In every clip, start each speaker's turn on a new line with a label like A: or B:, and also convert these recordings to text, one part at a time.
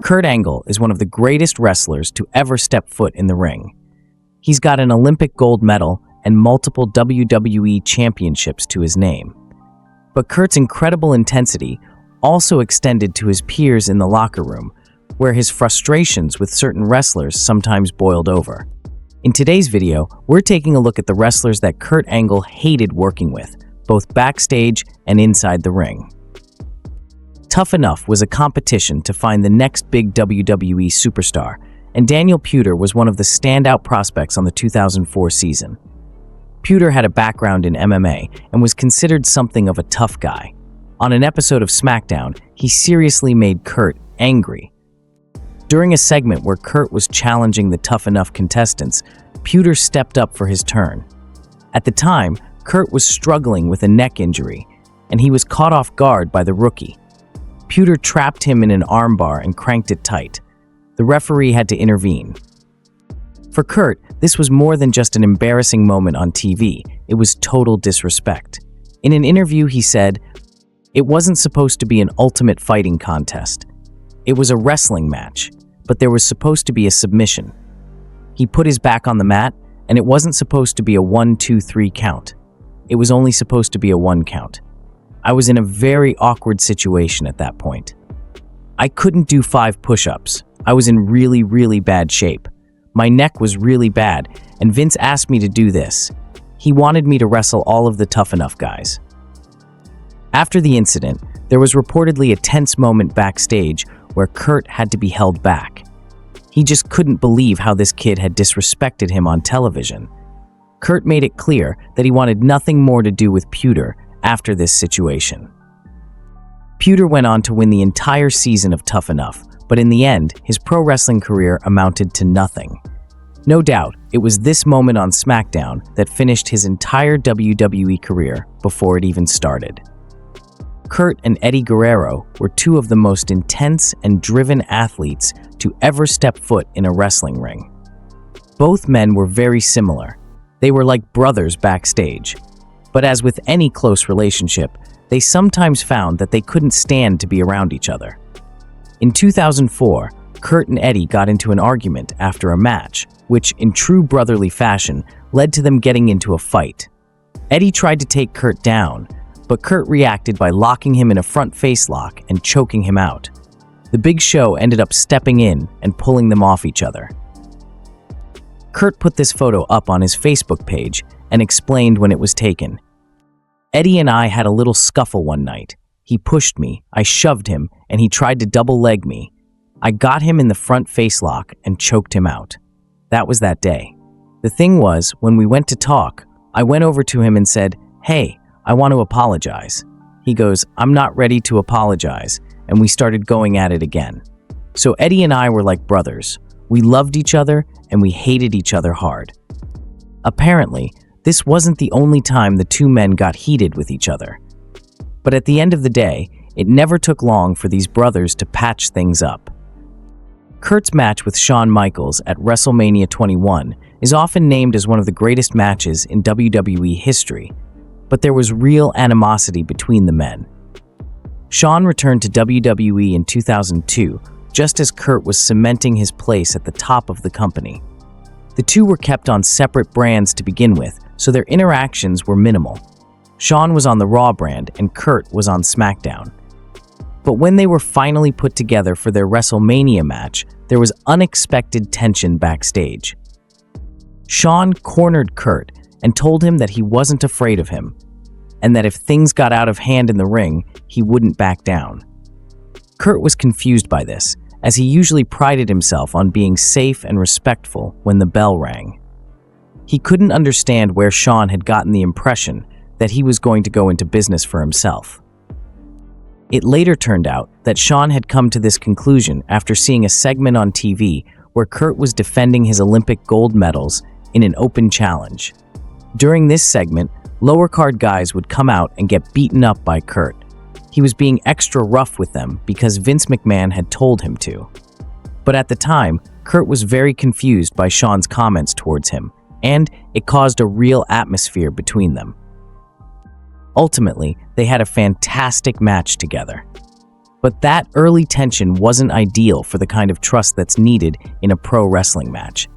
A: Kurt Angle is one of the greatest wrestlers to ever step foot in the ring. He's got an Olympic gold medal and multiple WWE championships to his name. But Kurt's incredible intensity also extended to his peers in the locker room, where his frustrations with certain wrestlers sometimes boiled over. In today's video, we're taking a look at the wrestlers that Kurt Angle hated working with, both backstage and inside the ring. Tough Enough was a competition to find the next big WWE superstar, and Daniel Puder was one of the standout prospects on the 2004 season. Puder had a background in MMA and was considered something of a tough guy. On an episode of SmackDown, he seriously made Kurt angry. During a segment where Kurt was challenging the Tough Enough contestants, Puder stepped up for his turn. At the time, Kurt was struggling with a neck injury, and he was caught off guard by the rookie. Puder trapped him in an armbar and cranked it tight. The referee had to intervene. For Kurt, this was more than just an embarrassing moment on TV, it was total disrespect. In an interview, he said, "It wasn't supposed to be an ultimate fighting contest. It was a wrestling match, but there was supposed to be a submission. He put his back on the mat, and it wasn't supposed to be a 1, 2, 3 count. It was only supposed to be a 1 count. I was in a very awkward situation at that point. I couldn't do 5 push-ups. I was in really bad shape. My neck was really bad, and Vince asked me to do this. He wanted me to wrestle all of the Tough Enough guys." After the incident, there was reportedly a tense moment backstage where Kurt had to be held back. He just couldn't believe how this kid had disrespected him on television. Kurt made it clear that he wanted nothing more to do with Puder after this situation. Puder went on to win the entire season of Tough Enough, but in the end, his pro wrestling career amounted to nothing. No doubt, it was this moment on SmackDown that finished his entire WWE career before it even started. Kurt and Eddie Guerrero were two of the most intense and driven athletes to ever step foot in a wrestling ring. Both men were very similar. They were like brothers backstage. But as with any close relationship, they sometimes found that they couldn't stand to be around each other. In 2004, Kurt and Eddie got into an argument after a match, which, in true brotherly fashion, led to them getting into a fight. Eddie tried to take Kurt down, but Kurt reacted by locking him in a front face lock and choking him out. The Big Show ended up stepping in and pulling them off each other. Kurt put this photo up on his Facebook page and explained when it was taken. "Eddie and I had a little scuffle one night. He pushed me, I shoved him, and he tried to double leg me. I got him in the front face lock and choked him out. That was that day. The thing was, when we went to talk, I went over to him and said, 'Hey, I want to apologize.' He goes, 'I'm not ready to apologize,' and we started going at it again. So Eddie and I were like brothers. We loved each other and we hated each other hard." Apparently, this wasn't the only time the two men got heated with each other. But at the end of the day, it never took long for these brothers to patch things up. Kurt's match with Shawn Michaels at WrestleMania 21 is often named as one of the greatest matches in WWE history, but there was real animosity between the men. Shawn returned to WWE in 2002, just as Kurt was cementing his place at the top of the company. The two were kept on separate brands to begin with, so their interactions were minimal. Shawn was on the Raw brand and Kurt was on SmackDown. But when they were finally put together for their WrestleMania match, there was unexpected tension backstage. Shawn cornered Kurt and told him that he wasn't afraid of him, and that if things got out of hand in the ring, he wouldn't back down. Kurt was confused by this, as he usually prided himself on being safe and respectful when the bell rang. He couldn't understand where Shawn had gotten the impression that he was going to go into business for himself. It later turned out that Shawn had come to this conclusion after seeing a segment on TV where Kurt was defending his Olympic gold medals in an open challenge. During this segment, lower card guys would come out and get beaten up by Kurt. He was being extra rough with them because Vince McMahon had told him to. But at the time, Kurt was very confused by Shawn's comments towards him, and it caused a real atmosphere between them. Ultimately, they had a fantastic match together. But that early tension wasn't ideal for the kind of trust that's needed in a pro wrestling match.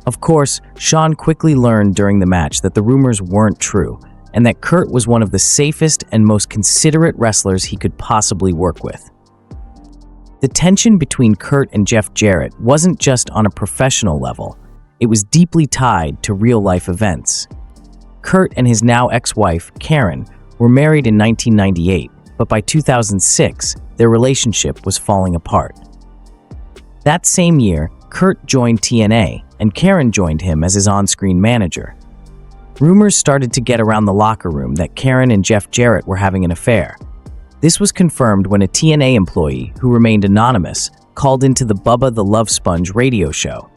A: Of course, Shawn quickly learned during the match that the rumors weren't true, and that Kurt was one of the safest and most considerate wrestlers he could possibly work with. The tension between Kurt and Jeff Jarrett wasn't just on a professional level, it was deeply tied to real-life events. Kurt and his now ex-wife, Karen, were married in 1998, but by 2006, their relationship was falling apart. That same year, Kurt joined TNA, and Karen joined him as his on-screen manager. Rumors started to get around the locker room that Karen and Jeff Jarrett were having an affair. This was confirmed when a TNA employee, who remained anonymous, called into the Bubba the Love Sponge radio show.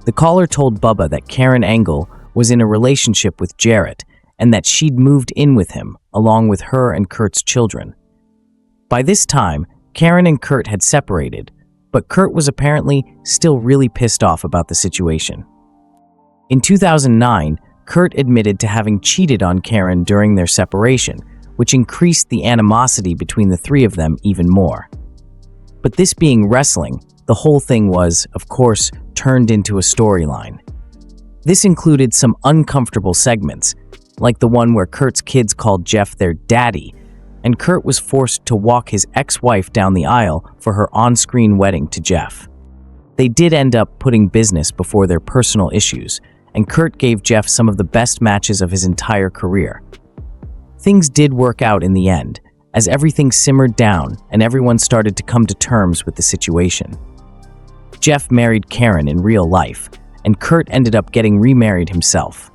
A: The caller told Bubba that Karen Angle was in a relationship with Jarrett and that she'd moved in with him, along with her and Kurt's children. By this time, Karen and Kurt had separated, but Kurt was apparently still really pissed off about the situation. In 2009, Kurt admitted to having cheated on Karen during their separation, which increased the animosity between the three of them even more. But this being wrestling, the whole thing was, of course, turned into a storyline. This included some uncomfortable segments, like the one where Kurt's kids called Jeff their daddy, and Kurt was forced to walk his ex-wife down the aisle for her on-screen wedding to Jeff. They did end up putting business before their personal issues, and Kurt gave Jeff some of the best matches of his entire career. Things did work out in the end, as everything simmered down and everyone started to come to terms with the situation. Jeff married Karen in real life, and Kurt ended up getting remarried himself.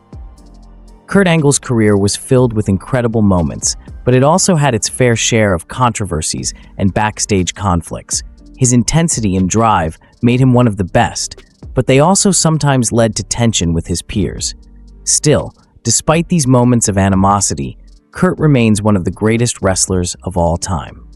A: Kurt Angle's career was filled with incredible moments, but it also had its fair share of controversies and backstage conflicts. His intensity and drive made him one of the best, but they also sometimes led to tension with his peers. Still, despite these moments of animosity, Kurt remains one of the greatest wrestlers of all time.